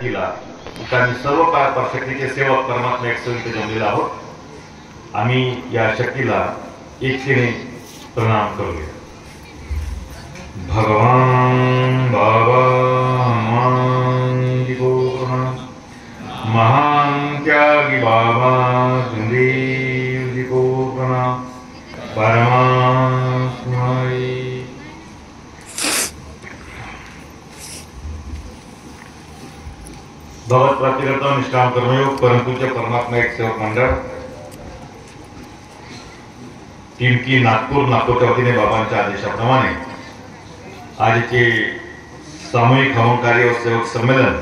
शक्तीला आम्ही सर्व शक्तीचे सेवक परमात्मा एक सवित जमलेला आहोत. आम्ही या शक्तीला एकतेने प्रणाम करूया. भगवान बाबा हनुमान जी को प्रणाम. महान त्यागी बाबा सुखदेव जी को प्रणाम. परमात्मा भगवत प्राप्तिकर्ता निष्काम कर्मयोग परंतुचे परमात्मा एक सेवक मंडळ टिमकी नागपूरच्या वतीने बाबांच्या आदेशाप्रमाणे आजचे सामूहिक हवन कार्य व सेवक संमेलन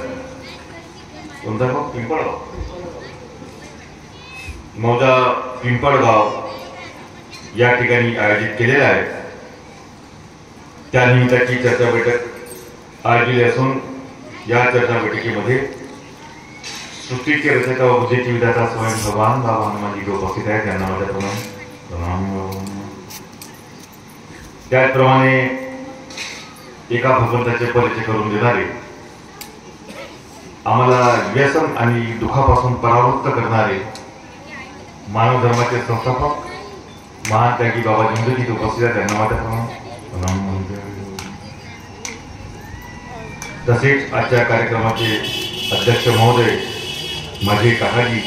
कोणता गाव? पिंपळगाव. मौजा पिंपळगाव या ठिकाणी आयोजित केलेला आहे. त्या निमित्ताची चर्चा बैठक आयोजित असून या चर्चा बैठकीमध्ये सृष्टीचे रचयिता व बुद्धीचे विधाता स्वयं भगवान बाबा हनुमानजी जे उपस्थित आहेत त्यांना माझ्या प्रणाम. त्याचप्रमाणे एका भगवंताचे परिचय करून देणारे आम्हाला व्यसन आणि दुःखापासून परावृत्त करणारे मानव धर्माचे संस्थापक महान त्यागी बाबा जिंदगी उपस्थित आहेत त्यांना माझ्या प्रणाम. तसेच आजच्या कार्यक्रमाचे अध्यक्ष महोदय माझे काकाजी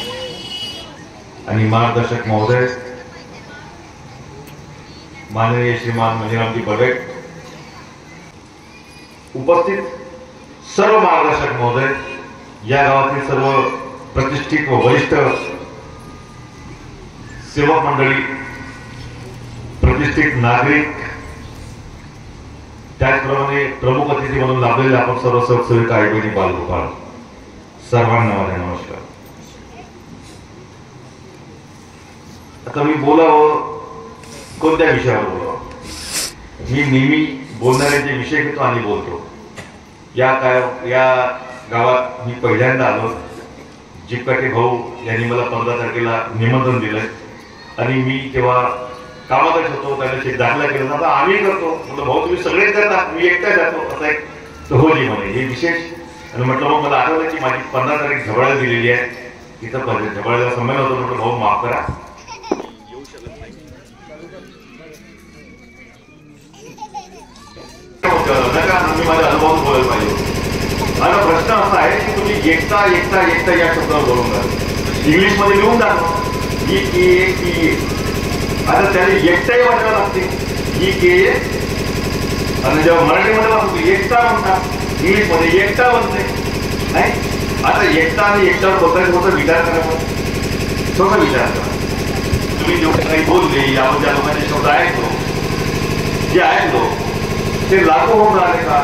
आणि मार्गदर्शक महोदय माननीय श्रीमान मंदिरामजी बडवे, उपस्थित सर्व मार्गदर्शक महोदय, या गावातील सर्व प्रतिष्ठित व वरिष्ठ सेवक मंडळी, प्रतिष्ठित नागरिक, त्याचप्रमाणे प्रमुख अतिथी म्हणून लाभलेले आपण सर्व सेवक आई बहिणी बालगोपाळ, सर्वांना माझा नमस्कार. आता मी बोलावं कोणत्या विषयावर बोलावं? मी नेहमी बोलणारे जे विषय घेतो आणि बोलतो. या गावात मी पहिल्यांदा आलो. जिपकाटे भाऊ यांनी मला 15 तारखेला निमंत्रण दिलंय आणि मी तेव्हा कामातच होतो. त्याने दाखला केला होता. आम्ही करतो म्हटलं भाऊ तुम्ही सगळेच जातात मी एकटा जातो असा एक होली म्हणे हे विशेष. आणि म्हटलं मग मला आठवलं की माझी 15 तारीख झबळाला दिलेली आहे. तिथं झबळाला संमेलन होतं. म्हटलं भाऊ माफ करा येऊ शकत नाही. मी माझ्या अनुभव बोलायला पाहिजे. माझा प्रश्न असा आहे की तुम्ही एकटा एकटा एकटा या शब्दावर बोलून जा. इंग्लिशमध्ये लिहून जा आता त्याने एकटाही वाटायला लागते ही के आणि जेव्हा मराठीमध्ये वाचतो एकटा म्हणतात इंग्लिशमध्ये एकटा बनते नाही. आता एकटा आणि एकटावर बोलताना स्वतः विचार करा. स्वतः विचार करा. तुम्ही जेवढे काही बोलले यावर ज्या लोकांचे शब्द ऐकलो जे ऐकलो ते लागू होऊन राहिले का?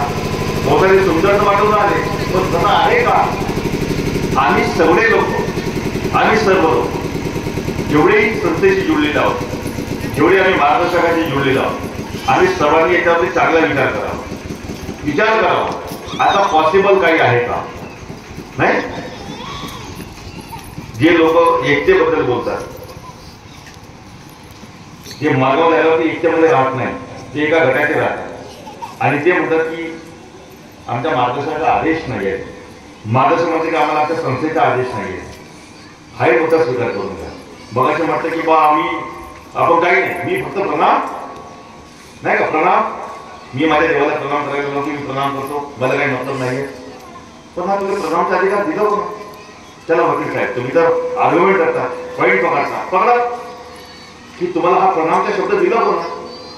मोबाईल सुंदर वाटून राहिले पण तसं आहे का? आम्ही सगळे लोक आम्ही सर्व लोक जेवढेही संस्थेशी जुळलेले आहोत जेवढे आम्ही मार्गदर्शकाशी जुळलेलो आहोत आम्ही सर्वांनी याच्यावरती चांगला विचार करावा. आता पॉसिबल काही आहे का? नाही. जे लोक एकतेबद्दल बोलतात जे मागव लागल्यावरती एकतेमध्ये राहत नाही ते एका गटाचे राहतात आणि ते म्हणतात की आमच्या मार्गदर्शनाचा आदेश नाही आहे. मार्गदर्शन म्हणजे की आम्हाला आमच्या संस्थेचा आदेश नाही आहे. हाही मोठा स्वीकार करून घ्या. मग असं म्हटलं की बा आपण काही नाही मी फक्त प्रणाम नाही का प्रणाम मी माझ्या देवाला प्रणाम करायला गेलो की मी प्रणाम करतो मला काही मतलब नाही आहे. पण हा तुम्ही प्रणामचा अधिकार दिला कोण? चला वकील साहेब तुम्ही तर आर्ग्युमेंट करता पॉईंट पकडा की तुम्हाला हा प्रणामचा शब्द दिला कोण?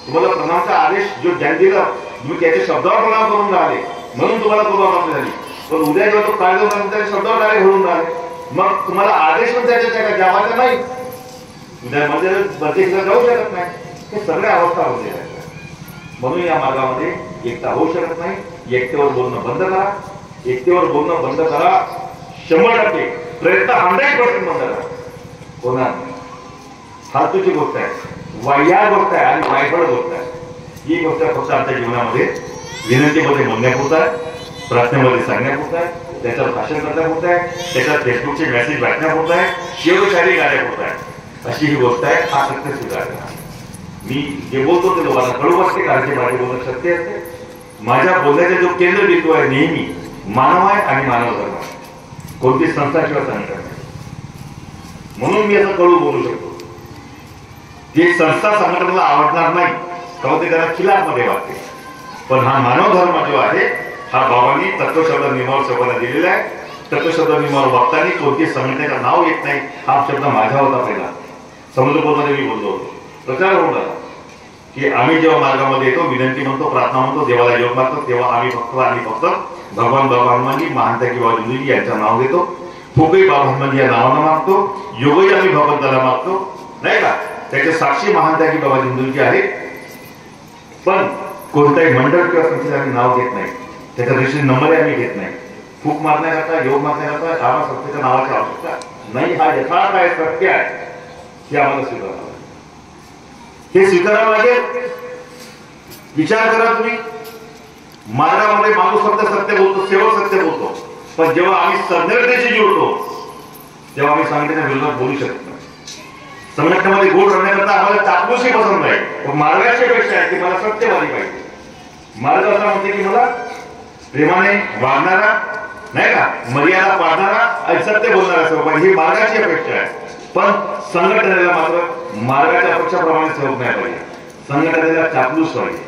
तुम्हाला प्रणामचा आदेश जो ज्ञान दिला तुम्ही त्याच्या शब्दावर प्रणाम करून राहिले म्हणून तुम्हाला पूर्वप्राप्ती झाली. पण उद्या जेव्हा तो कायदा त्याच्या शब्दावर डायरेक्ट घडून राहिले मग तुम्हाला आदेश पण त्याच्या द्यावाचा नाही. उद्या मध्ये बदलीला जाऊ शकत नाही. हे सगळ्या अवस्था होते. म्हणून या मार्गामध्ये एकता होऊ शकत नाही. एकतेवर बोलणं बंद करा. एकतेवर बोलणं बंद करा. 100% प्रयत्न 100% बंद करा. कोणा फालतूची गोष्ट आहे वाह्या गोष्ट आहे आणि वायफळ गोष्ट आहे. ही गोष्ट फक्त आमच्या जीवनामध्ये विनंतीमध्ये म्हणण्यापुरता आहे प्रार्थनेमध्ये सांगण्यापुरता आहे त्याच्यावर भाषण करण्यापुरता आहे त्याच्यावर फेसबुकचे मेसेज वाटण्यापुरता आहे शेवटशाही कार्यापुरता आहे. अशी ही गोष्ट आहे. हा सत्य स्वीकार करा. मी जे बोलतो ते लोकांना कळू वाटते कारण की माझे बोलणं सत्य असते. माझ्या बोलण्याचा जो केंद्रबिंदू आहे नेहमी मानव आहे आणि मानव धर्म आहे, कोणती संस्था किंवा संघटना नाही. म्हणून मी असं कळू बोलू शकतो की संस्था संघटनेला आवडणार नाही तेव्हा ते त्याला खिलाफमध्ये वाटते. पण हा मानव धर्म जो आहे हा बाबांनी तत्वशब्द नियमावर शब्दाला दिलेला आहे. तत्वशब्द नियमावर बघताना कोणती संघटनेचं नाव येत नाही हा शब्द माझा होता पहिला. समुद्रपूरमध्ये मी बोललो होतो, प्रचार होता की आम्ही जेव्हा मार्गामध्ये येतो, विनंती म्हणतो, प्रार्थना म्हणतो, देवाला योग मागतो, तेव्हा आम्ही फक्त भगवान बाबा हनुमानजी, महांता किंवा जिंदगी यांचं नाव घेतो. फुकही बाबा हनुमानजी या नावानं मागतो, योगही आम्ही भगवंताला मागतो, नाही का. त्याचे साक्षी महांता की बाबा जिंदगी आहे. पण कोणताही मंडळ किंवा संस्थेचं आम्ही नाव घेत नाही, त्याच्या रजिस्ट्रेशन नंबरही आम्ही घेत नाही. फूक मारण्याकरता, योग मारण्याकरता आम्हाला संस्थेच्या नावाची आवश्यकता नाही. हा यथार्थ आहे, सत्य आहे, हे आम्हाला स्वीकारावं लागेल. हे स्वीकारावं लागेल. विचार करा तुम्ही, मार्गामध्ये माणूस फक्त सत्य बोलतो, सेवक सत्य बोलतो, पण जेव्हा आम्ही संघटनेशी जुळतो तेव्हा आम्ही संघटनेच्या विरोधात बोलू शकत नाही. संघटनेमध्ये गोड राहण्याकरता आम्हाला चापलूसही पसंत नाही, पण मार्गाची अपेक्षा आहे की मला सत्यवादी पाहिजे. मार्ग असा म्हणते की मला प्रेमाने वागणारा, नाही का, मर्यादा पाळणारा आणि सत्य बोलणारा सेवक पाहिजे, ही मार्गाची अपेक्षा आहे. पण संघटनेला मात्र मार्गाच्या अपेक्षाप्रमाणे सेवक नाही पाहिजे. संघटनेला चापलूस पाहिजे.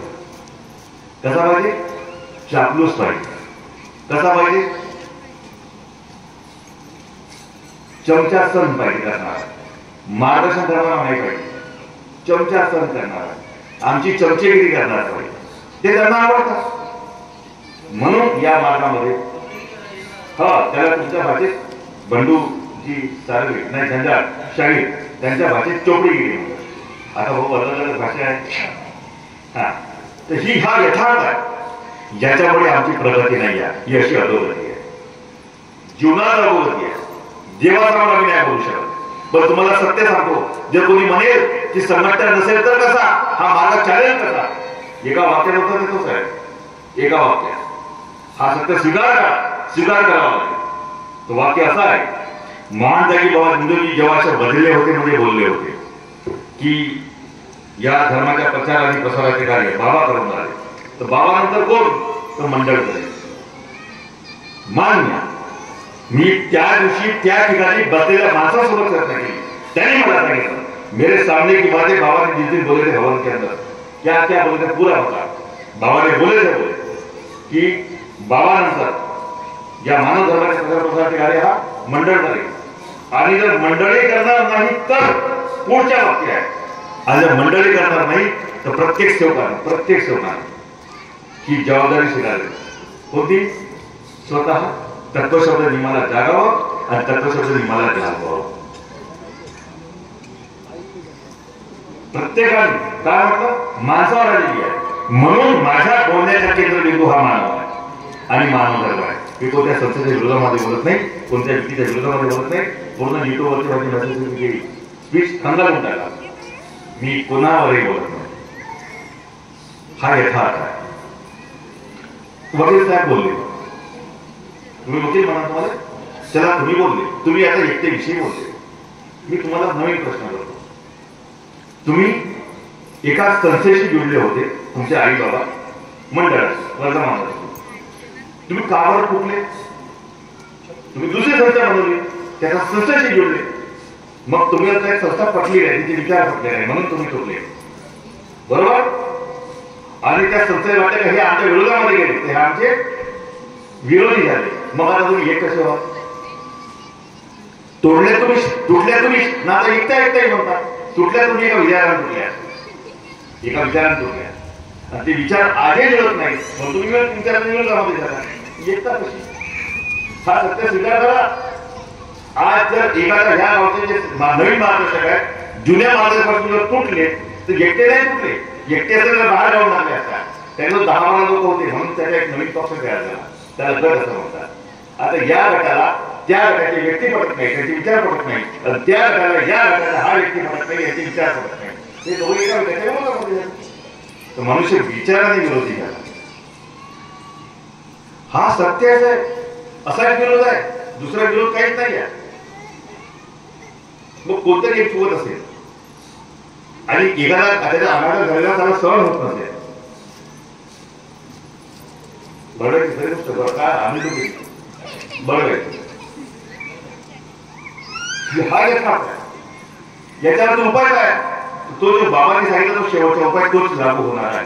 कसा पाहिजे? चापलूस पाहिजे. कसा पाहिजे? चमचा सण पाहिजे करणारा, मार्गदर्शन करणारा नाही पाहिजे. चमचा सण करणारा, आमची चमचेगिरी करणारा पाहिजे, ते त्यांना आवडतात. म्हणून या मार्गामध्ये त्याला तुमच्या भाषेत बंडूजी सारवे नाही, झंझाट शाहीर, त्यांच्या भाषेत चोपडीगिरी म्हणतात. आता भाऊ अलग भाषा आहे. तर हा यथार्थ आहे, ज्याच्यामुळे आमची प्रगती नाही आहे, ही अशी अधोगती आहे, जीवनात अधोगती आहे. देवासमोर आम्ही नाही बोलू शकत. पण तुम्हाला सत्य सांगतो, जर कोणी म्हणेल की संघटना नसेल तर कसा, हा मार्ग चालेल कसा, एका वाक्यात उत्तर देतोच आहे. एका वाक्यात हा सत्य स्वीकार करावा लागेल. तो वाक्य असा आहे, महान जागी बाबा जिंदगी जेव्हा असे बदलले होते म्हणजे बोलले होते की या धर्माच्या प्रचार आणि प्रसाराचे कार्य बाबा करून आले. तर बाबानंतर कोण? तर मंडळ करेल. मान्य, मी त्या दिवशी त्या ठिकाणी बसलेल्या माणसासोबत चर्चा केली. त्यांनी मला सांगितलं, मेरे सामने की बातें बाबा ने जिस दिन बोले थे भवन के अंदर, क्या क्या बोले थे पूरा होता. बाबा ने बोले की बाबा नंतर या मानव धर्माच्या प्रचार प्रसाराचे कार्य हा मंडळ करेल. आणि जर मंडळी करणार नाही तर पुढच्या वाक्य आहे, आणि जर मंडळी करणार नाही तर प्रत्येक सेवकाने ही जबाबदारी स्वीकारली. कोणती? स्वतः तत्वशब्द नियमाला जागावं आणि तत्वशब्द नियमाला जागवावं. प्रत्येकाने काय म्हटलं? माणसावर आलेली आहे. म्हणून माझ्या बोलण्याचा केंद्रबिंदू हा मानव आहे आणि मानव धर्म आहे. मी कोणत्या संस्थेच्या विरोधामध्ये बोलत नाही, कोणत्या व्यक्तीच्या विरोधामध्ये बोलत नाही. पूर्ण युट्यूबवरती माझी मेसेज स्पीच हंगालून टाका, मी कोणावरही बोलत नाही. हा यथार्थ आहे. वडील साहेब बोलले, तुम्ही वकील म्हणा, तुम्हाला चला तुम्ही बोलले, तुम्ही आता व्यक्तीविषयी बोलले. मी तुम्हाला नवीन प्रश्न करतो, तुम्ही एका संस्थेशी जुळले होते, तुमचे आई बाबा मंडळात वर्धमान, तुम्ही का बरं फुटले? तुम्ही दुसरी संस्था बनवली, त्याच्या संस्थेशी जुळले, मग तुम्ही आता एक संस्था पटली आहे, तिचे विचार पटले नाही म्हणून तुम्ही फुटले, बरोबर. आणि त्या संस्थेला वाटतं हे आमच्या विरोधामध्ये गेले, ते आमचे विरोधी झाले. मग आता तुम्ही एक कसे व्हा? तोडले तुम्ही, तुटल्या तुम्ही ना, आता एकटा म्हणता. तुटल्या तुम्ही एका विचाराने तुटल्या, आणि ते विचार आजही मिळत नाही, मग तुम्ही विचाराने विरोधामध्ये झाला. एकता कशी? हा सत्य स्वीकार करा. आज जर एखाद्या ह्या गावचे जे नवीन मार्गदर्शक आहेत, जुन्या मार्गदर्शकापासून जर तुटले तर एकटे नाही तुटले, एकटे असेल तर बाहेर जाऊन लागले असतात. त्यांना 10-12 लोक होते म्हणून त्याचा एक नवीन पक्ष तयार झाला, त्याला गट असं म्हणतात. आता या गटाला त्या गटाचे व्यक्ती पडत नाही, त्याचे विचार पडत नाही, त्या गटाला या गटाला हा व्यक्ती पडत नाही, याचे विचार पडत नाही. ते दोघे एका गटाच्या विरोधामध्ये झाले. तर मनुष्य विचाराने विरोधी झाला. हा सत्य आहे, असा एक विरोध आहे, दुसरा विरोध काहीच नाही आहे. मग कोणतरी एक चुकत असेल आणि एखादा त्याच्या अनाथ झालेला त्याला सहन होत नसेल, बरडायची खरी गोष्ट बरं काय आम्ही लोक बरडायचं हा यथार्थ आहे. याच्यावर उपाय काय तो जो बाबांनी सांगितला तो शेवटचा उपाय तोच लागू होणार आहे.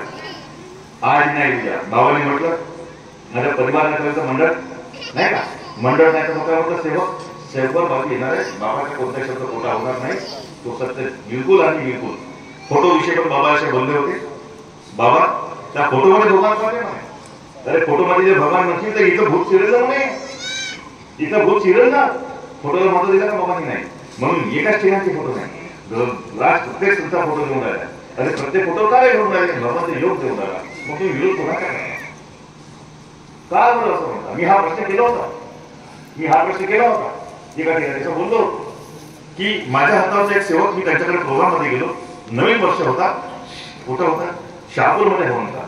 आज नाही उद्या बाबांनी म्हटलं माझ्या परिवार नेत्यांचं मंडळ नाही का मंडळ नाही तर म्हटलं सेवक सेवकवर बाबी येणार आहे. बाबाच्या कोणत्या शब्द खोटा होणार नाही. तो सत्य बिलकुल आणि बिलकुल. फोटो विषय पण बाबा असे बोलले होते. बाबा त्या फोटोमध्ये भगवान पाहिजे ना. अरे फोटोमध्ये जे भगवान नसतील तर इथं भूत शिरेल नाही. इथं भूत शिरेल ना. फोटोला महत्व दिला का बाबांनी नाही. म्हणून एकाच ठिकाणचे फोटो नाही. प्रत्येक तुमचा फोटो घेऊन राहिला. अरे प्रत्येक फोटो काय घेऊन राहिले भगवान योग देऊन राहिला. मग तुम्ही विरोध पुन्हा काय करणार. का बरं असं म्हणता. मी हा प्रश्न केला होता. एका ठिकाणी बोललो होतो की माझ्या हातावरचा एक सेवक मी त्यांच्याकडे प्रोग्राम मध्ये गेलो. नवीन वर्ष होता. कुठं होता शहापूरमध्ये होता.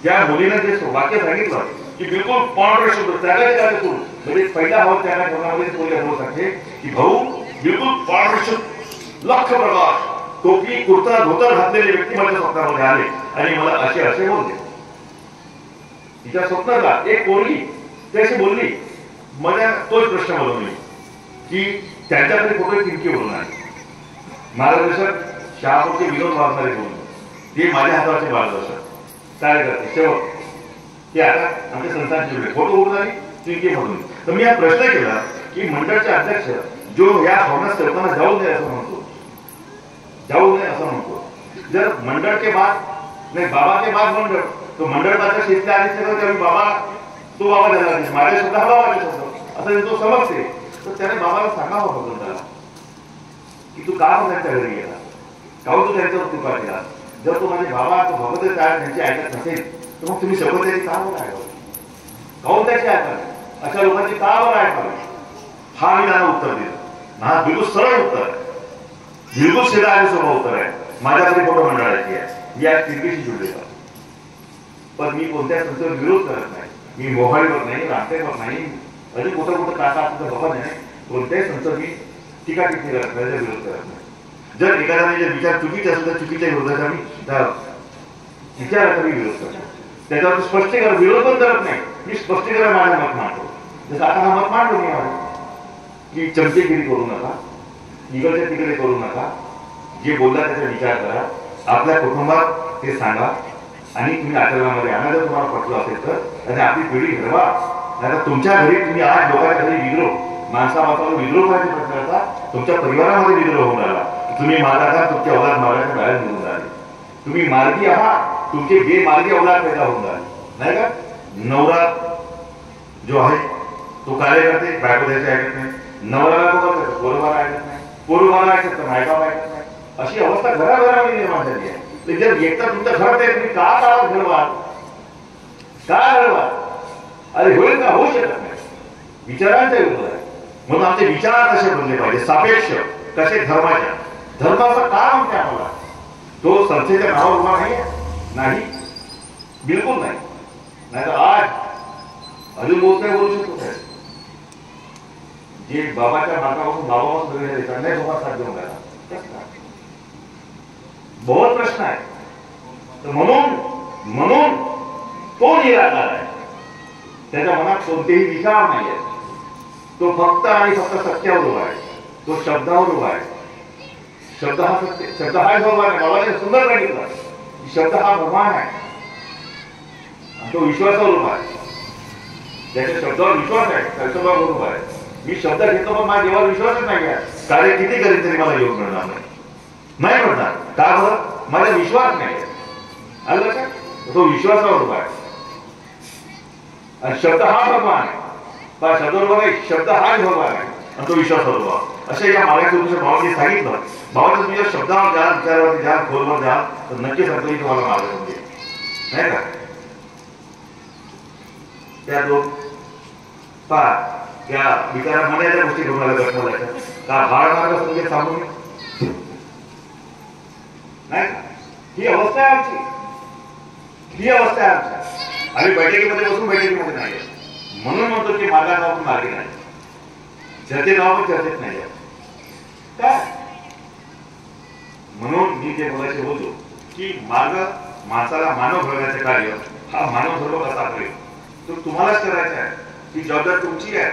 त्या मुलीने जे वाक्य सांगितलं की बिलकुल पांढरे शुद्ध त्याला म्हणजे पहिला भाव त्या ठेवण्यामध्ये बोलले सांगते की भाऊ बिलकुल पांढरे शुद्ध लख प्रकाश टोपी कुर्ता धोतर घातलेले व्यक्ती माझ्या स्वप्नामध्ये आले आणि मला असे असे बोलले. तिच्या स्वप्नाला एक पोरगी त्याशी बोलली. मला तोच प्रश्न बोलवली की त्यांच्याकडे फोटो किमकी बोलून आले. मार्गदर्शक शहापूरचे विनोद वाचणारे बोलून ते माझ्या हातावरचे मार्गदर्शक काय करते शेवट ते आता आमच्या संस्थांचे जुळले फोटो उडून आली किमकी म्हणून. तर मी हा प्रश्न केला की मंडळाचे अध्यक्ष जो या भावना सेवकांना जाऊ नये असं म्हणतो. जाऊ नये असं म्हणतो. जर मंडळ के बाद नाही बाबा के बाद मंडळ तो मंडळ माझ्या शेतकरी आले त्यावेळी बाबा तो बाबा झाला माझ्या शब्द हा बाबाचे शब्द असं तो समजते. तर त्याने बाबाला सांगावं बघून त्याला की तू का त्यांच्या घरी गेला काहून तू त्यांच्यावर कृपा केला. जर तो माझे बाबा तो भगवत त्यांची ऐकत नसेल तर मग तुम्ही सगळं त्याची का बरं ऐकावं. काहून त्याची ऐकावे अशा लोकांची का बरं ऐकावे. हा मी त्यांना उत्तर दिलं. हा बिलकुल सरळ उत्तर आहे. बिलकुल सीधा आणि सोपं उत्तर आहे. माझ्याकडे फोटो मंडळाची आहे. मी आज तिरकीशी जुळलेलो पण मी कोणत्या संस्थेवर विरोध करत नाही. मी मोबाईलवर नाही रास्त्यावर नाही अजून कुठं कुठं काका तुझं बाबा नाही. कोणत्याही संस्था मी टीका टिप्पणी करत नाही विरोध करत नाही. जर एखाद्याने जर विचार चुकीचे असेल तर चुकीच्या विरोधाचा मी विचाराचा मी विरोध करतो. त्याच्यावर स्पष्टीकरण विरोध पण करत नाही. मी स्पष्टीकरण माझं मत मांडतो. जसं आता हा मत मांडतो मी की चमचेगिरी करू नका इकडच्या तिकडे करू नका. जे बोलला त्याचा विचार करा. आपल्या कुटुंबात ते सांगा आणि तुम्ही आचरणामध्ये आणा. जर तुम्हाला पटलं असेल तर आणि आपली पिढी घडवा. नाही तर तुमच्या घरी तुम्ही आज लोकांच्या घरी विद्रोह माणसाला विद्रोह करायचे प्रश्न करता. तुमच्या परिवारामध्ये विद्रोह होऊन राहिला. तुम्ही मार्गाचा तुमच्या औलाद मार्गाच्या बाहेर निघून राहिले. तुम्ही मार्गी आहात. तुमचे बेमार्गी औलाद पैदा होऊन राहिले नाही का. नवरा जो आहे तो कार्य करते बायको त्याचे ऐकत नाही. नवऱ्याला तो करतो पोरबाला ऐकत नाही. पोरबाला ऐकत तर बायका ऐकत नाही. अशी अवस्था घराघरामध्ये निर्माण झाली आहे. जर एकदा तुमच्या घरात आहे तुम्ही का काळात घडवा काय घडवा. अरे होईल का होऊ शकत नाही. विचारांचा विरोध आहे. म्हणून आमचे विचार कसे बनले पाहिजे सापेक्ष कसे धर्माच्या धर्माचा काय म्हणते आम्हाला. तो संस्थेच्या नावावर उभा नाही बिलकुल नाही. नाही तर आज अजून बहुत काय बोलू शकतो काय जे बाबाच्या मार्गापासून बाबापासून नाही बाबा साथ देऊन राहिला बहुत प्रश्न आहे. तर म्हणून तो निराकार आहे. त्याच्या मनात कोणतेही विचार नाही आहे. तो फक्त आणि फक्त सत्यावर उभा आहे. तो शब्दावर उभा आहे. शब्द हा सत्य शब्द हा भगवान आहे. बाबाने सुंदर सांगितलं शब्द हा भगवान आहे. तो विश्वासावर उभा आहे. ज्याच्या शब्दावर विश्वास आहे त्या शब्दावर उभा आहे. मी शब्द घेतो पण माझ्या देवावर विश्वासच नाही आहे. कार्य किती करेल तरी मला योग मिळणार नाही म्हणणार. का बरं माझा विश्वास नाही आलं का. तो विश्वासावर उभा आहे. आणि शब्द हा भगवान आहे. शब्दावर नाही शब्द हाच भगवान आहे आणि तो विश्वासावर उभा. अशा या मागायच्या उद्देश बाबांनी सांगितलं. बाबाचं तुमच्या शब्दावर द्या विचारावरती द्या खोलवर द्या तर नक्की सांगतो तुम्हाला मार्ग देईल नाही का. त्या दोन त्या विचारा मनाच्या गोष्टी तुम्हाला गटमलायच्या का भाड मार्ग म्हणजे सांगू नाही. ही अवस्था आहे आमची. ही अवस्था आहे आमच्या. आम्ही बैठकीमध्ये बसून बैठकीमध्ये नाही म्हणून म्हणतो की मार्गा नाव मार्गी नाही. चर्चे नाव पण चर्चेत नाही काय. म्हणून मी ते बोलायचे बोलतो की मार्ग माणसाला मानव घडवण्याचे कार्य हा मानव धर्म कसा करेल तो तुम्हालाच करायचा आहे. ती जबाबदारी तुमची आहे,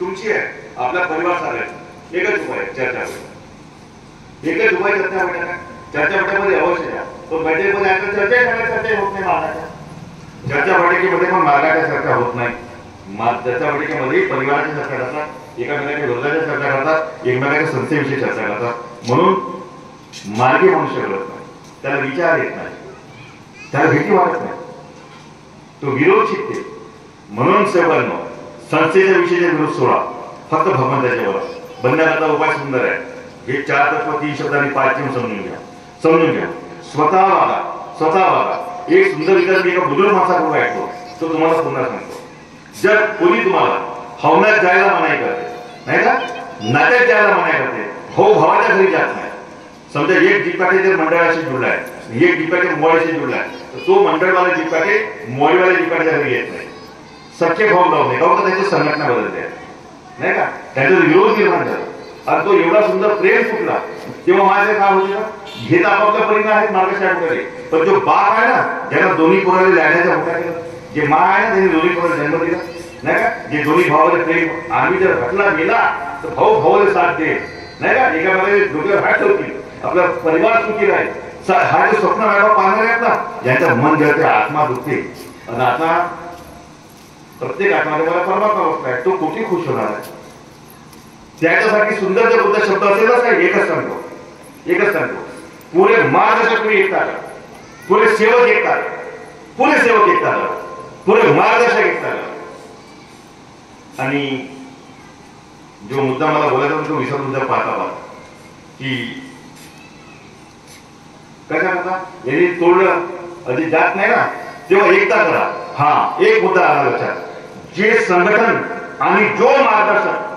तुमची आहे. आपला परिवार चालवायचा. एकच उपाय चर्चा बैठक, एकच उपाय चर्चा बैठक. चर्चा बैठकीमध्ये अवश्य द्या. तो बैठकीमध्ये आता चर्चा होत नाही मार्गाच्या. चर्चा बैठकीमध्ये पण मार्गाच्या चर्चा होत नाही. चर्चा बैठकीमध्ये परिवाराची चर्चा करतात, एकामेकाच्या विरोधाच्या चर्चा करतात, एकमेकाच्या संस्थेविषयी चर्चा करतात. म्हणून मार्गी मनुष्य कळत नाही, त्याला विचार येत नाही, त्याला भीती वाटत नाही, तो विरोध शिकते. म्हणून सेवांनो, संस्थेच्या विषयीचा विरोध सोडा, फक्त भगवंताच्या वर. बंधनाचा उपाय सुंदर आहे. हे 4 तत्व 3 शब्द आणि 5 समजून घ्या, समजून घ्या. स्वतः वागा, स्वतः वागा. एक सुंदर विचार मी एका बुजुर्ग माणसाकडून ऐकतो, तो तुम्हाला पुन्हा सांगतो. जर कोणी तुम्हाला हवनात जायला मनाई करते, नाही का, नात्यात जायला मनाई करते, भाऊ भावाच्या घरी जात नाही. समजा एक जिपाटे जर मंडळाशी जुळलाय, एक जिपाटे मोवाळीशी जुळलाय, तर तो मंडळवाला जिपाटे मोवाळीवाल्या जिपाट्याच्या घरी येत नाही. सख्खे भाऊ लावत नाही, कारण त्याची संघटना बदलते, नाही का, त्यांचा विरोध निर्माण झाला. आणि तो एवढा सुंदर प्रेम फुटला, तेव्हा माझे काय होते ना, हे तर आपापल्या परिणाम आहेत मार्गशाळेकडे. पण जो बाप आहे ना, ज्याला दोन्ही पोराला लढण्याचा मोठा केला, जे मा आहे ना, त्यांनी दोन्ही पोराला जन्म दिला, नाही का, जे दोन्ही भावाला प्रेम, आम्ही जर घटला गेला तर भाऊ भावाला साथ दे, नाही का, एकामध्ये डोक्यावर हात ठेवतील, आपला परिवार सुखी राहील. हा जे स्वप्न व्हायला पाहणार आहेत ना, ज्यांचं मन जळते, आत्मा दुखते, आणि आता प्रत्येक आत्माने मला परमात्मा बसलाय, तो कुठे खुश होणार आहे. त्याच्यासाठी सुंदर जर कोणता शब्द असेल ना, एकच सांगतो, एकच सांगतो. पुरे मार्गदर्शक तुम्ही एकता करा, पुरे सेवक एकता करा, पुरे सेवक एकता करा, पुरे मार्गदर्शक एकता करा. आणि जो मुद्दा मला बोलायचा तो विसरून मुद्दा पाहता की कशा होता, यांनी तोडलं अधिक जात नाही ना, तेव्हा एकता करा. हा एक मुद्दा आला लक्षात, जे संघटन आणि जो मार्गदर्शक,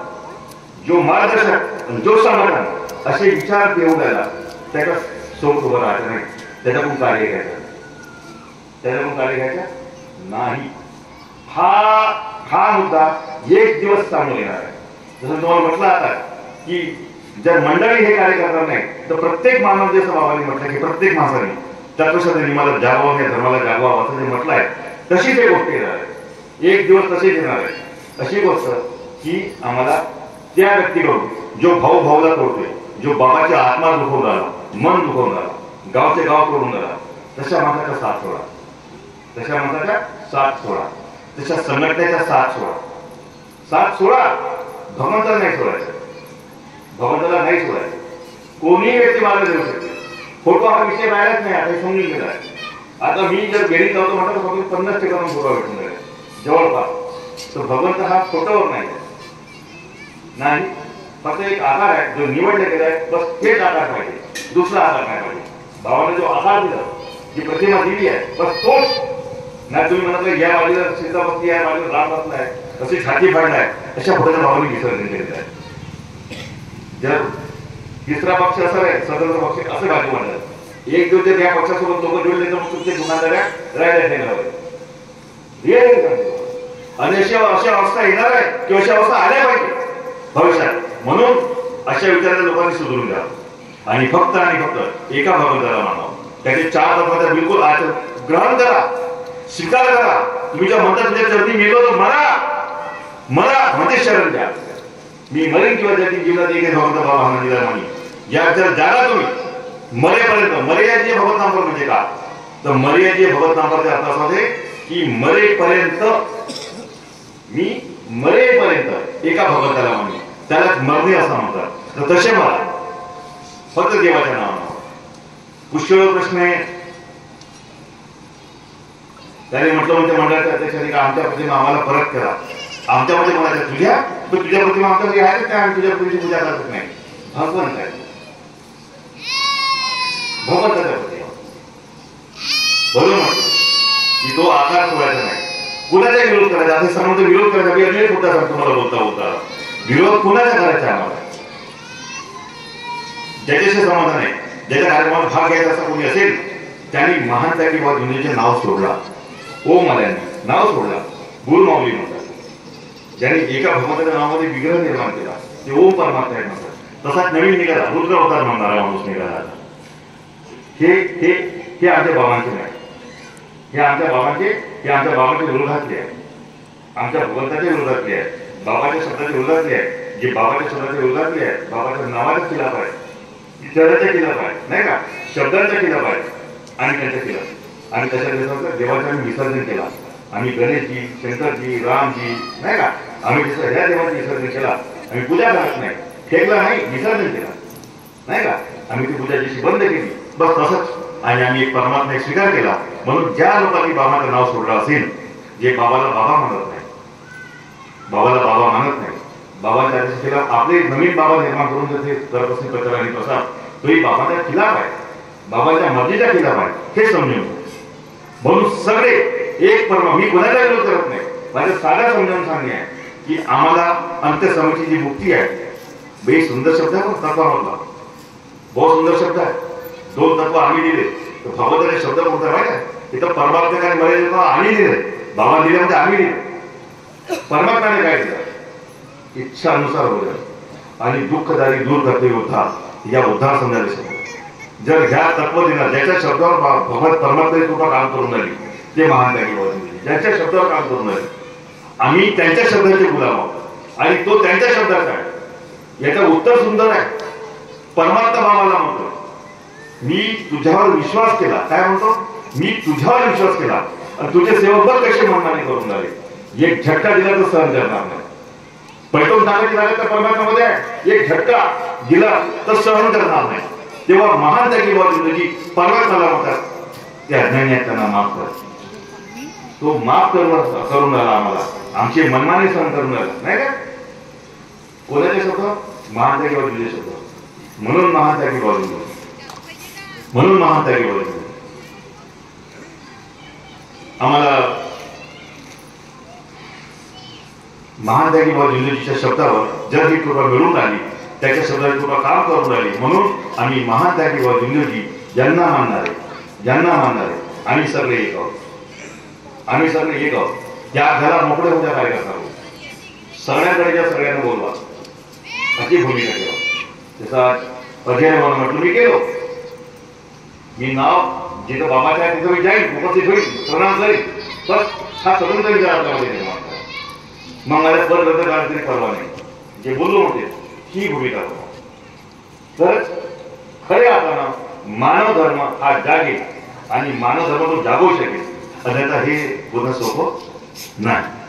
जो मार्गदर्शक जो संघटन असे विचार देऊ द्यायला, त्याच्या सोबत उभं राहायचं नाही, त्याच्याकडून कार्य घ्यायचं, त्याच्याकडून कार्य घ्यायचं नाही. हा मुद्दा एक दिवस चांगला येणार आहे. जसं तुम्हाला म्हटलं आता की जर मंडळी हे कार्य करणार नाही, तर प्रत्येक मानव, जसं बाबांनी म्हटलं की प्रत्येक माणसाने तत्वशास्त्राने मला जागवा, या धर्माला जागवा असं जे म्हटलं आहे, तशीच हे गोष्ट येणार आहे. एक दिवस तशीच येणार आहे. अशी गोष्ट की आम्हाला त्या व्यक्तीकडून जो भाऊ भाऊला तोडतोय, जो बाबाच्या आत्मा दुखवून राहिला, मन दुखवून राहिला, गावचे गाव तोडून राहिला, तशा माणसाचा साथ सोडा, तशा माणसाचा साथ सोडा, तशा संघटनेचा साथ सोडा, साथ सोडा. भगवंताला नाही सोडायचं, भगवंताला नाही सोडायचं. कोणीही व्यक्ती मार्ग देऊ शकते. फोटो हा विषय राहिलाच नाही, आता समजून गेला आहे. आता मी जर बेरीत जातो म्हटलं तर फक्त 50% फोटो भेटून जाईल जवळपास. तर भगवंत हा फोटोवर नाही, फक्त एक आकार आहे जो निवडला गेला आहे, बस तेच आकार पाहिजे, दुसरा आकार नाही पाहिजे. भावाने जो आकार दिला, जी प्रतिमा दिली आहे, बस तोच. नाही तुम्ही म्हणत या बाजूला सीता बसली आहे, बाजूला राम बसलाय, तशी छाती फाडलाय, अशा फोटोच्या भावाने विसर्जन केलेलं आहे. जर तिसरा पक्ष असा आहे, स्वतंत्र पक्ष असं बाजू म्हणतात, एक दिवस जर या पक्षासोबत लोक जोडले तर मग तुमचे दुकानदाऱ्या राहिल्या ठेवणार. आणि अशा अवस्था येणार आहे किंवा अशा अवस्था आल्या पाहिजे भविष्यात. म्हणून अशा विचाराच्या लोकांनी सुधारून द्या आणि फक्त एका भगवंताला मानावं. त्याचे 4 तत्वाचा बिलकुल ग्रहण करा, स्वीकार करा. तुम्ही ज्या म्हणता तुझ्या चरणी मेलो तर मला म्हणजे शरण द्या. मी मरेन किंवा ज्या जीवनात एक भगवंत बाबा हा दिला म्हणे, या जर जागा तुम्ही मरेपर्यंत, मर्यादीय भगवत नामपर म्हणजे का, तर मर्यादीय भगवत नामपरचा अर्थ असा आहे की मरेपर्यंत, मी मरेपर्यंत एका भगवंताला म्हणे, त्याला मरणे असं म्हणतात. तर तसे मला फक्त देवाच्या नावानं. पुष्कळ प्रश्न आहे. त्याने म्हटलं म्हणजे मंडळाच्या अध्यक्षांनी का आमच्या प्रतिमा आम्हाला परत करा. आमच्यामध्ये म्हणायचं तुझ्या प्रतिमा आमच्याकडे आहे का, आम्ही तुझ्या प्रतिमेची पूजा करत नाही. भगवंत आहे, भगवंताच्या प्रतिमा. बरोबर म्हटलं की तो आकार सोडायचा नाही, कुणाचा विरोध करायचा. असे सर्व विरोध करायचा. मी अनेक मुद्दा सांगतो तुम्हाला बोलता विरोध कुणाचा करायचा आम्हाला, ज्याच्याशी समाधान आहे, ज्याच्या कार्यक्रमात भाग घ्यायचा असा कोणी असेल त्यांनी महानता किंवा दुनियेचे नाव सोडला, ओम आल्याने नाव सोडला. गुरुमाऊली म्हणतात, ज्यांनी एका भगवंताच्या नावामध्ये विग्रह निर्माण केला ते ओम परमात्मा आहे म्हणतात. तसाच नवीन निघाला, रुद्र अवतार म्हणणारा माणूस निघाला. हे आमच्या बाबांचे नाही, हे आमच्या बाबांचे गुरुघातले आहे. आमच्या भगवंताच्या विरोधातली आहे, बाबाच्या शब्दाच्या विरोधातली आहे, जे बाबाच्या शब्दाच्या विरोधातली आहे, बाबाच्या नावाच्या खिलाफ आहे, विचाराच्या खिलाफ आहे, नाही का, शब्दांच्या खिलाफ आहे आणि त्यांच्या खिलाफ. आणि तशा दिवसाचं देवाचं आम्ही विसर्जन केला. आम्ही गणेशजी, शंकरजी, रामजी, नाही का, आम्ही जसं ह्या देवाचं विसर्जन केला. आम्ही पूजा करत नाही, फेकला नाही, विसर्जन केला, नाही का. आम्ही ती पूजा जशी बंद केली बस तसंच. आणि आम्ही एक परमात्मा स्वीकार केला. म्हणून ज्या लोकांनी बाबाचं नाव सोडलं असेल, जे बाबाला बाबा म्हणत नाही, बाबाला बाबा मानत नाही, बाबाच्या आदेशाला आपले नवीन बाबा निर्माण करून जर ते करत असेल प्रचार आणि प्रसार, तोही बाबाच्या खिलाफ आहे, बाबाच्या मर्जीच्या खिलाफ आहे, हे समजून. म्हणून सगळे एक परमा. मी कोणाला विरोध करत नाही, माझ्या साध्या समजावून सांगणे आहे की आम्हाला अंत्यसमयची जी मुक्ती आहे, बे सुंदर शब्द आहे, तत्वामधला बहुत सुंदर शब्द आहे. 2 तत्व आम्ही दिले. भगवंताचे शब्द कोणता माहिती आहे? तिथं परमात्म्याने मर्यादित आम्ही दिले, बाबा दिले म्हणजे आम्ही दिले. परमात्म्याने काय दिलं? इच्छानुसार होईल आणि दुःखदारी दूर करते उद्धार, या उद्धार समजायला शब्द. जर ह्या तत्वज्ञान ज्याच्या शब्दावर भगवत परमात्म्याची कृपा काम करून राहिली, ते महान त्यागी बोलले. ज्यांच्या शब्दावर काम करून राहिले, आम्ही त्यांच्या शब्दाचे गुलाम आहोत आणि तो त्यांच्या शब्दाचा आहे. याचं उत्तर सुंदर आहे. परमात्मा बाबाला म्हणतो, मी तुझ्यावर विश्वास केला. काय म्हणतो? मी तुझ्यावर विश्वास केला आणि तुझे सेवक बघ कसे मनमानी करून राहिले. एक झटका दिला तर सहन करणार नाही. पैठून टाकायची लागत तर परमात्म्यामध्ये आहे. एक झटका दिला तर सहन करणार नाही. तेव्हा महान त्यागी बाजूची परमात्म्याला म्हणतात, ते अज्ञानी आहेत त्यांना माफ कर. तो माफ करून राहिला आम्हाला, आमची मनमानी सहन करून राहिला, नाही का. कोणाचे शब्द? महान त्यागी बाजूचे शब्द. म्हणून महान त्यागी बाजू, म्हणून महान त्यागी बाजू. आम्हाला महान त्यागी बाजूच्या शब्दावर जर ही कृपा मिळून आली, त्याच्या शब्दाची कृपा काम करून राहिली. म्हणून आम्ही महान त्यागी बाजूजी ज्यांना मानणारे आम्ही सगळे एक आहोत. आम्ही सगळे एक आहोत. त्या घरा मोकळे होत्या काय करणार, सगळ्यांकडे सगळ्यांना बोलवा, अशी भूमिका ठेवा. जसा अजय म्हटलं, मी गेलो, मी नाव जिथं बाबाच्या आहे तिथं मी जाईल, उपस्थित होईल, प्रणाम करील, बस हा स्वतंत्र विचार आपल्यामध्ये निर्माण करा. मग माझ्या पद रद्द करायला तरी परवा नाही, जे बोललो होते ही भूमिका होता. तर खरे आपण मानव धर्म हा जागेल आणि मानव धर्म तो जागवू शकेल, अन्यथा हे पूर्ण सोपं नाही.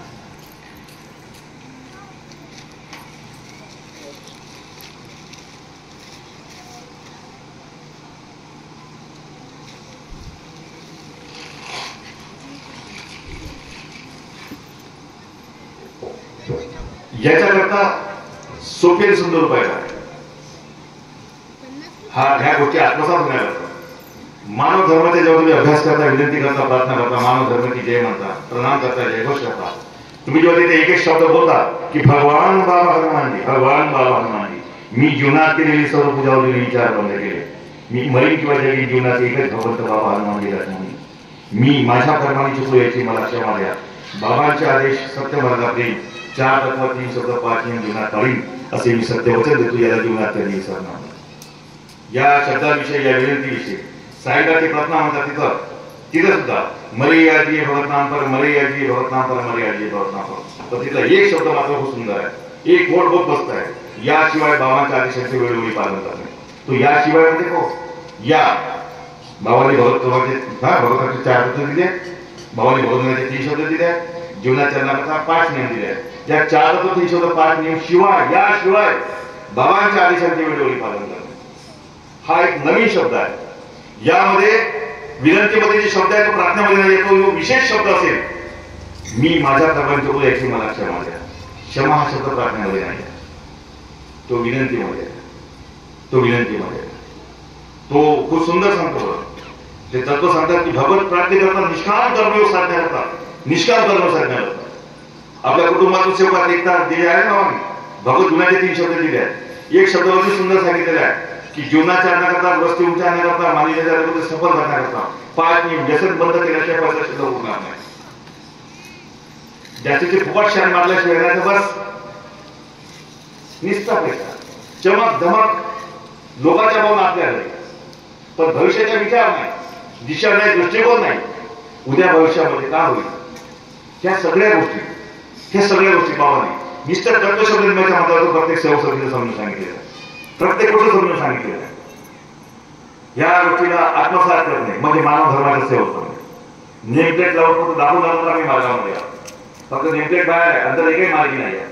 याच्याकरता सोपे सुंदर उपाय आहे. ह्या गोष्टी आत्मसात होण्याकरता मानव धर्माचा जेव्हा तुम्ही अभ्यास करता, विनंती करता, प्रार्थना करता, मानव धर्म की जय म्हणता, प्रणाम करता, जयघोष करता, तुम्ही जेव्हा तिथे एक एक शब्द बोलता की भगवान बाबा हनुमानजी, भगवान बाबा हनुमानजी, मी जीवनात केलेली सर्व पूजावरी विचार बंद केले. मी मरीन किंवा जगी जीवनात एकच भगवंत बाबा हनुमानजीला म्हणून मी माझ्या कर्माने चुकलो याची मला क्षमा द्या. बाबांचे आदेश सत्य मार्गा प्रेम, 4 तत्व 3 शब्द 5 नियम जीवनात पाळीन असे मी सत्य वचन देतो. याला जीवनात कधी विसरणार. या शब्दाविषयी, या विनंतीविषयी साईबाची प्रार्थना म्हणतात. तिथं सुद्धा मर्यादी भगत नाम पर, मर्यादी भगत नाम पर, मर्यादी भगत नाम पर. तर तिथला एक शब्द मात्र खूप सुंदर आहे, एक बोट बहुत मस्त आहे. याशिवाय बाबांच्या आदेशाचे वेळोवेळी पालन करणे. तो याशिवाय म्हणजे को या बाबांनी भगवताचे 4 तत्व दिले, बाबांनी भगवताचे 3 शब्द दिले, जीवनात चरणाकरता 5 नियम दिले. या 4 तत्व 3 शब्द 5 नियम शिवाय, याशिवाय बाबांच्या आदेशांचे वेळोवेळी पालन करणे हा एक नवीन शब्द आहे. यामध्ये विनंतीमध्ये जे शब्द आहे तो प्रार्थनेमध्ये येतो, जो विशेष शब्द असेल, मी माझ्या कर्मांची चुकलो याची मला क्षमा द्या. क्षमा हा शब्द प्रार्थनेमध्ये नाही, तो विनंतीमध्ये, तो विनंतीमध्ये. तो खूप सुंदर सांगतो. ते तत्व सांगतात की भगवत प्राप्ती करता निष्काम कर्मयोग साधण्या करतात, निष्काम कर्म साधण्या करतात. आपल्या कुटुंबातून सेवकात एकता दिली आहे ना, भगवत गुणाचे 3 शब्द दिले आहेत. एक शब्दावरती सुंदर सांगितलेलं आहे की जीवनाच्या आणण्याकरता, वस्ती उंच्या आणण्याकरता, मानवीय सफल करण्याकरता 5 नियम. व्यसन बंद केल्याशिवाय पैसा शुद्ध होणार नाही. ज्याचे फुकट शान मारल्याशिवाय नाही, बस निस्ता पैसा, चमक धमक, लोकांच्या भावना आपल्याकडे, पण भविष्याचा विचार नाही, दिशा नाही, दृष्टिकोन नाही. उद्या भविष्यामध्ये काय होईल, त्या सगळ्या गोष्टी हे सगळ्या गोष्टी बाबांनी मिस्टर कर्कशब्दाच्या माध्यमातून प्रत्येक सेवक समितीला समजून सांगितलेलं, प्रत्येक गोष्ट समजून सांगितलेलं. या गोष्टीला आत्मसात करणे म्हणजे मानव धर्माचा सेवक करणे. नेमप्लेट लावून फक्त दाखवून आम्ही मार्गामध्ये आहोत. फक्त नेमप्लेट बाहेर आहे, अंदर एकही मार्गी नाही आहे,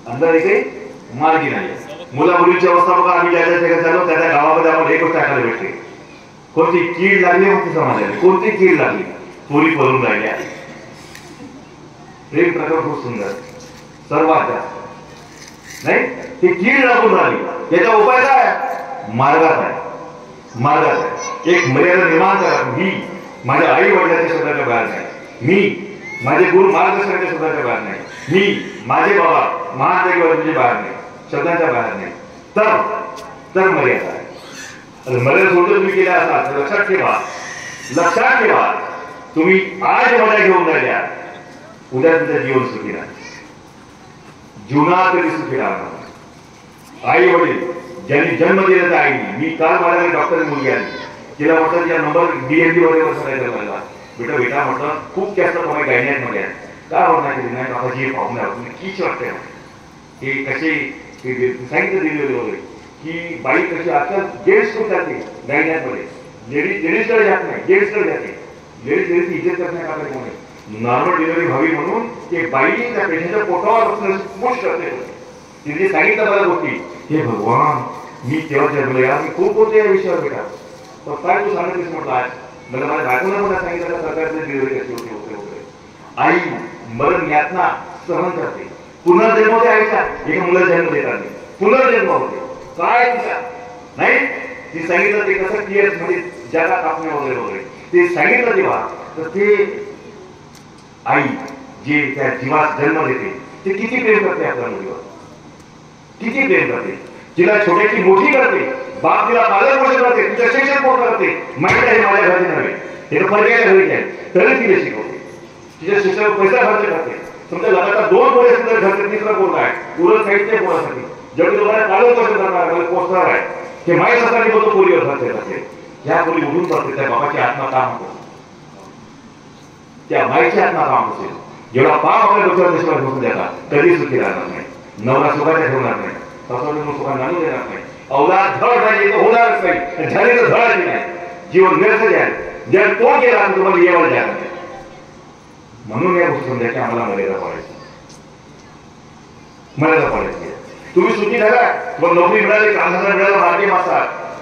अंदर एकही मार्गी नाही आहे. मुला मुलींची अवस्था बघा. आम्ही ज्या ज्या ठिकाणी चाललो त्या त्या गावामध्ये आम्हाला एक गोष्ट ऐकायला भेटते, कोणती कीड लागली होती समाजाला, कोणती कीड लागली, पोरी पळून राहिल्या. प्रेम प्रकार खूप सुंदर, सर्वात जास्त नाही ती कीड लागून राहिली. याचा उपाय काय? मार्गात आहे, मार्गात आहे. एक मर्यादा निर्माण करा. मी माझ्या आई वडिलांच्या शब्दाच्या बाहेर नाही, मी माझे गुरु मार्गदर्शनाच्या शब्दाच्या बाहेर नाही, मी माझे बाबा महादेवांच्या बाहेर नाही, शब्दांच्या बाहेर नाही. तर मर्यादा आहे. मर्यादा सोडून तुम्ही केल्या असाल तर लक्षात ठेवा, लक्षात ठेवा, तुम्ही आज मजा घेऊन राहिल्या, उद्या तुमचं जीवन सुखी राहणार, जीवनात कधी सुखी राहणार. आई वडील ज्यांनी जन्म दिला त्या आईनी, मी काल माझ्याकडे डॉक्टर मुलगी आली, तिला म्हटलं तिला नंबर DND मध्ये बसायला लागला. बेटा बेटा म्हटलं खूप जास्त प्रमाणे गायण्यात मध्ये आहे, काय होत नाही नाही बाबाजी पाहून तुम्ही कीच वाटते की कसे सांगितलं दिलेले वगैरे की बाई कशी आजकाल जेंट्सकडे जाते गायण्यामध्ये, लेडीजकडे जात नाही, जेंट्सकडे जाते. लेडीज इज्जत करण्यात कोणी नॉर्मल डिलिव्हरी व्हावी म्हणून ते बाई त्या पेशंटच्या पोटावर पुश करते. तिने सांगितलं मला गोष्टी, हे भगवान मी तेव्हा जन्मले यार, मी खूप बोलतो या विषयावर बेटा, पण काय तू सांगितलीस म्हटलं आज मला माझ्या बायकोला मला सांगितलं सरकारची डिलिव्हरी कशी होते वगैरे वगैरे. आई मरण यातना सहन करते, पुनर्जन्म होते आईचा, एका मुलाला जन्म देतात पुनर्जन्म होते. काय तिचा नाही ती सांगितलं ते कसं क्लिअर म्हणजे जगात कापणे वगैरे वगैरे ते सांगितलं तेव्हा, तर ते आई जे त्या जीवास जन्म देते ते किती प्रेम करते आपल्या मुलीवर, किती प्रेम करते, तिला छोट्याची मोठी करते, बाप तिला पालन पोषण करते, तिचं शिक्षण पूर्ण करते. माहिती आहे माझ्या घरी नव्हे, हे पर्याय घरी आहे तरी तिला शिकवते, तिच्या शिक्षणावर पैसा खर्च करते. समजा लगातार 2 पोळे सुद्धा घरचे, तिसरा पोरगा आहे उरत साहित्य पोरासाठी जेवढे तुम्हाला पालन पोषण करणार मला पोचणार आहे ते माहीत असताना बोलतो पोरीवर खर्च करते. ह्या पोरी उठून पडते, त्या बाबाची आत्मा काम करते, त्या माईची आत्मा काम असेल. जेवढा पाप आपल्या डोक्यावर देशावर घुसून देतात कधी सुखी राहणार नाही, नवरा सुखाच्या ठेवणार नाही, सासूला सुखा नांदू देणार नाही, अवलाद धड झाली तर होणारच नाही, झाली तर धडाची नाही, जीवन व्यर्थ द्याल, ज्या तो केला तुम्हाला येवायला द्या नाही. म्हणून या गोष्टी समजायची आम्हाला मर्यादा पाडायची, मर्यादा पाडायची. तुम्ही सुखी झाला, तुम्हाला नोकरी मिळाली, कामधंदा मिळाला, मार्गे मासा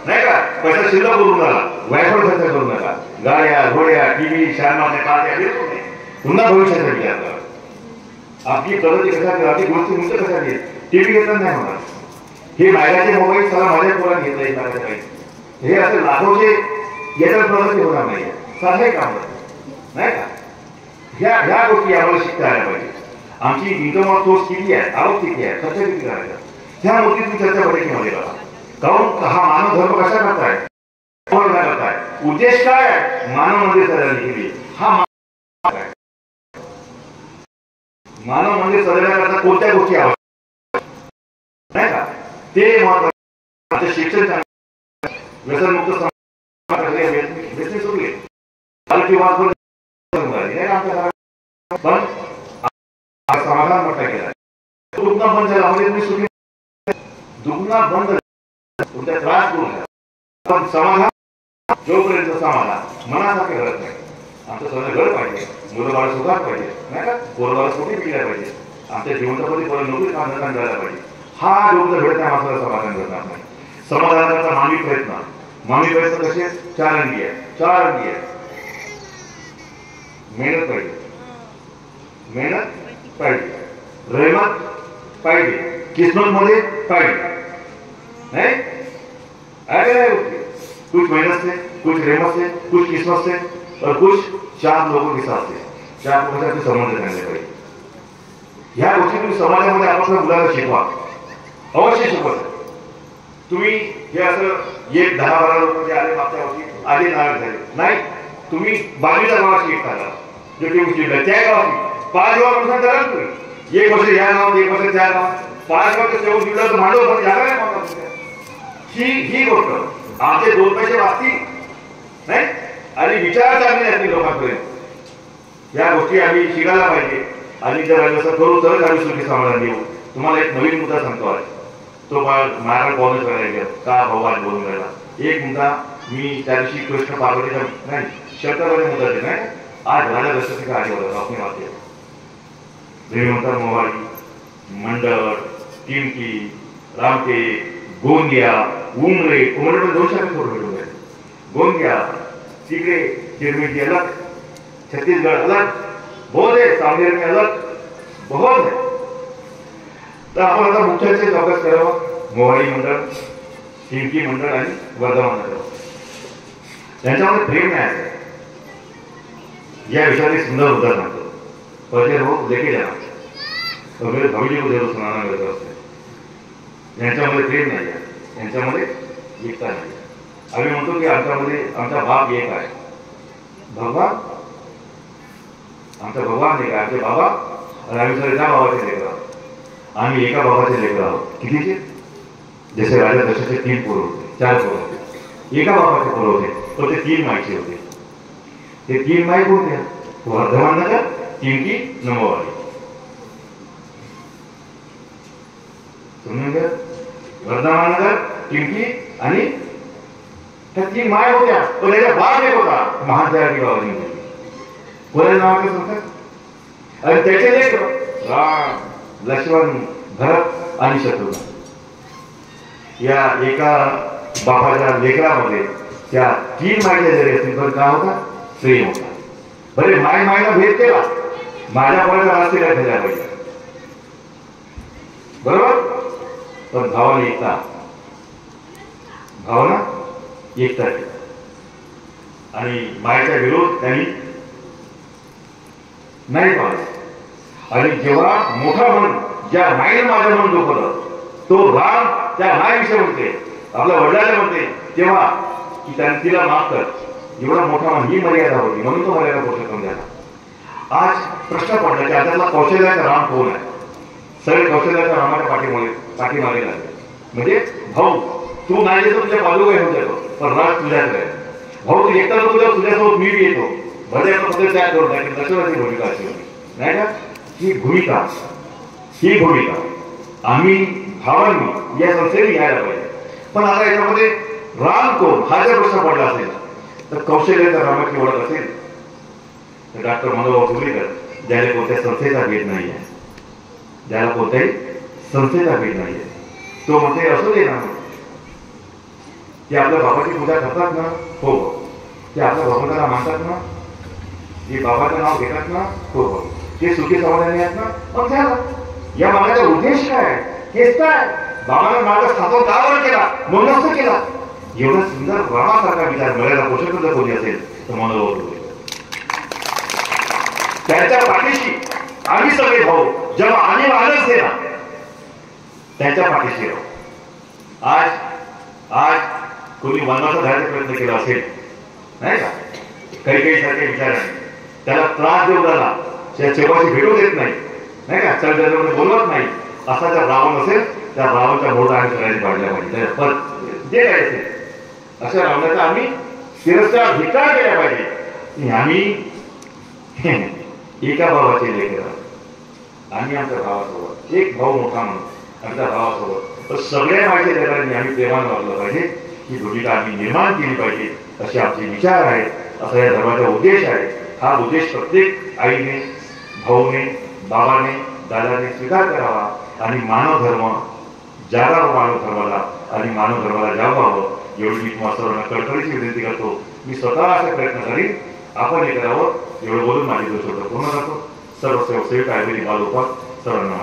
नाही का, पैसा शिल्लक करून झाला, वायफळ खर्च करू नका, गाड्या घोड्या टीव्ही शाळा काढ्या पुन्हा भविष्याचा विचार करा. आपली प्रगती कशाची, आपली गोष्टी उंच कशाची, टीव्ही घेतला नाही होणार, हे मायराचे मोबाईल सगळं माझ्या पोरात घेतलं काही, हे असे लाखोचे याच्यात प्रगती होणार नाही, साधे काम नाही का. ह्या गोष्टी आम्हाला शिकता आल्या पाहिजे. आमची इन्कम ऑफ सोर्स किती आहे, आवक किती आहे, खर्च किती करायचा, ह्या गोष्टीची चर्चा बैठकीमध्ये करा. काहून हा मानव धर्म कशा करताय, करताय, उद्देश काय आहे, मानव मंदिर सजवण्याची केली, हा मानव मंदिर सजवण्याकरता कोणत्या गोष्टी आवश्यक नाही का, ते महत्वाचं. शिक्षण चांगलं, व्यसनमुक्त व्यसन सुरू आहे, पण समाधान मोठा केला, दुखणं बंद झाला म्हणजे तुम्ही सुखी, दुखणं बंद तुमचा त्रास दूर झाला, पण समाधान जोपर्यंत समाधान मनासारखे घडत नाही. आमचं सगळं घर पाहिजे, मुलं बाळ सुखात पाहिजे नाही का, पोरबाळ सुखी पिकल्या पाहिजे, आमच्या जीवनामध्ये पोरं नोकरी काम करायला पाहिजे. हा जोपर्यंत घडत नाही माणसाला समाधान घडणार नाही. समाधानाचा मानवी प्रयत्न कसे 4 अंगी आहे, 4 अंगी आहे. मेहनत पाहिजे, मेहनत पाहिजे, रहमत पाहिजे, किस्मत मध्ये पाहिजे नहीं अरे कुछ मेहनत से, कुछ रहमत से, कुछ किस्मत से और कुछ 4 लोगों के साथ से, 4 लोगों से संबंध करने पाहिजे. ह्या गोष्टी तुम्ही समाजामध्ये आपल्या मुलाला शिकवा, अवश्य शिकवा. तुम्ही हे असं 10-12 लोक जे आले मागच्या वर्षी आधी नाव झाले नाही, तुम्ही 22 गावाची एक झाला जो की उशिरा त्या गावाची 5 गावापासून करा तुम्ही, 1 वर्ष या गावात, 1 वर्ष त्या गावात, 5 वर्ष सेवक दिवला तर मांडव पण जागा नाही मागतात. ही गोष्ट आमचे 2 पैसे वाचतील नाही आणि विचार चांगले असतील लोकांपर्यंत. या गोष्टी आम्ही शिकायला पाहिजे. आणि जर असं करू तरच आम्ही सुखी समाधान देऊ. तुम्हाला एक नवीन मुद्दा सांगतो आहे, तो महाराज बोलून करायला का भाऊ आज बोलून राहिला. एक मुद्दा मी त्या दिवशी कृष्ण पार्वतीचा नाही शब्दामध्ये मुद्दा देत नाही. आज राजा दशरथी का आधी होता आपली वाक्य श्रीमंत मोवाडी मंडळ टिमकी रामटे गोंदिया उमरे उमरे 200 करोड भेटून गए. गोंदिया तिकडे चिरमिटी अलग, छत्तीसगढ़ अलग, बहुत है, सांगेर में अलग बहुत है. तर आपण आता मुख्याचे अभ्यास करावा. मोवाडी मंडळ टिमकी मंडळ आणि वर्धमान मंडळ त्यांच्यामध्ये प्रेम नाही आहे. या विषयात एक सुंदर उदाहरण सांगतो. पहिले लोक लेखे जाणार वगैरे भविष्य देव सुनाना मिळत असते. यांच्यामध्ये प्रेम नाही आहे, यांच्यामध्ये एकता नाही आहे. आम्ही म्हणतो की आमच्यामध्ये आमचा बाप एक आहे. भगवान आमचा भगवान एक आहे. आमचे बाबा आणि आम्ही सगळे त्या बाबाचे लेकर आहोत. आम्ही एका बाबाचे लेकर आहोत. कितीचे? जसे राजा दशरथचे 3 पोरं होते, 4 पोरं होते. एका बाबाचे पोरं होते, तर ते 3 माईचे होते. ते 3 माई कोणते? वर्धमान नगर टिमकी नमोवाडी. समजून घ्या. वर्धमान नगर टिमकी आणि त्या 3 माय होत्या. पण त्याच्या बाप एक होता महादेवाची बाबाजी म्हणून. कोणाच्या नावाचं सांगतात? आणि त्याचे लेकर राम लक्ष्मण भरत आणि शत्रुघ्न. या एका बापाच्या लेकरामध्ये त्या 3 मायच्या जरी असतील तर काय होता? प्रेम होता. बरे मायला भेद केला, माझ्यापर्यंत रास्ते काय झाल्या पाहिजे बरोबर. पण भावाने एकता भावना एकता आणि मायेचा विरोध त्यांनी नाही पाहिला. आणि जेव्हा मोठा म्हणून ज्या माईनं माझं मन दुखवलं तो राम त्या मायविषयी म्हणते, आपल्या वडिलांना म्हणते तेव्हा की त्यांनी तिला माफ कर. एवढा मोठा मन ही मर्यादा होती म्हणून तो मर्यादा पुरुषोत्तम झाला. आज प्रश्न पडला की आता कौशल्याचा राम कोण आहे? सगळे कौशल्याच्या रामाच्या पाठीमागे लागले. म्हणजे भाऊ तू नाही येतो तुझ्या बाजूला येऊन जातो, पण राज तुझ्याकडे आहे. भाऊ तू एकटा नको जाऊ, तुझ्यासोबत मी येतो. भले पद्धत त्याग करून टाकेल. दशरथाची भूमिका अशी होती नाही का? ही भूमिका आम्ही भावांनी या संस्थेने घ्यायला पाहिजे. पण आता याच्यामध्ये राम कोण हा जर प्रश्न पडला असेल तर कौशल्याच्या रामाची ओळख असेल तर डॉक्टर मनोहर जोगळेकर ज्याला कोणत्या संस्थेचा भेद नाही आहे, ज्याला कोणत्याही संस्थेचा भेद नाही आहे, तो म्हणते असू दे ना. ते आपल्या बाबाची पूजा करतात ना, हो ते आपल्या बाबाला मानतात ना, जे बाबाचं नाव घेतात ना, हो ते सुखी समाधानी आहेत ना. मग झालं. या मागाचा उद्देश काय? हेच काय बाबाने मागा स्थापन का बरं केला म्हणून असं केला. एवढा सुंदर रामासारखा विचार मिळायला पोषक जर कोणी असेल तर मनोहर त्यांच्या पाठीशी आम्ही सगळे भाऊ जेव्हा आम्ही मानच ना त्यांच्या पाठीशी राहू. आज कोणी वनवासा जायचा प्रयत्न केला असेल नाही का, काही सारखे विचार त्याला त्रास देऊ झाला, त्या चेवाशी भेटू देत नाही का, चढ बोलवत नाही, असा जर रावण असेल त्या रावणच्या मोठा आम्ही सगळ्यांनी पाडल्या पाहिजे. पण जे काय असेल अशा रावणाचा आम्ही तिरस्कार धिक्कार केला पाहिजे. आम्ही एका भावाचे लेकर, आम्ही आमच्या भावासोबत एक भाऊ मोठा म्हणून आमच्या भावासोबत सगळ्या माझ्या लेकरांनी आम्ही प्रेमानं वागलं पाहिजे. ही भूमिका आम्ही निर्माण केली पाहिजे असे आमचे विचार आहेत. असा या धर्माचा उद्देश आहे. हा उद्देश प्रत्येक आईने भाऊने बाबाने दादाने स्वीकार करावा आणि मानव धर्म जागावं, मानव धर्माला आणि मानव धर्माला जागावं एवढी मी तुम्हाला सर्वांना कळकळीची विनंती करतो. मी स्वतः असा प्रयत्न करीन आपण हे करावं. एवढं बोलून माझी दोष पूर्ण करतो. सर्व सेवक आयुर्वेदिक बाल उपास सर्वांना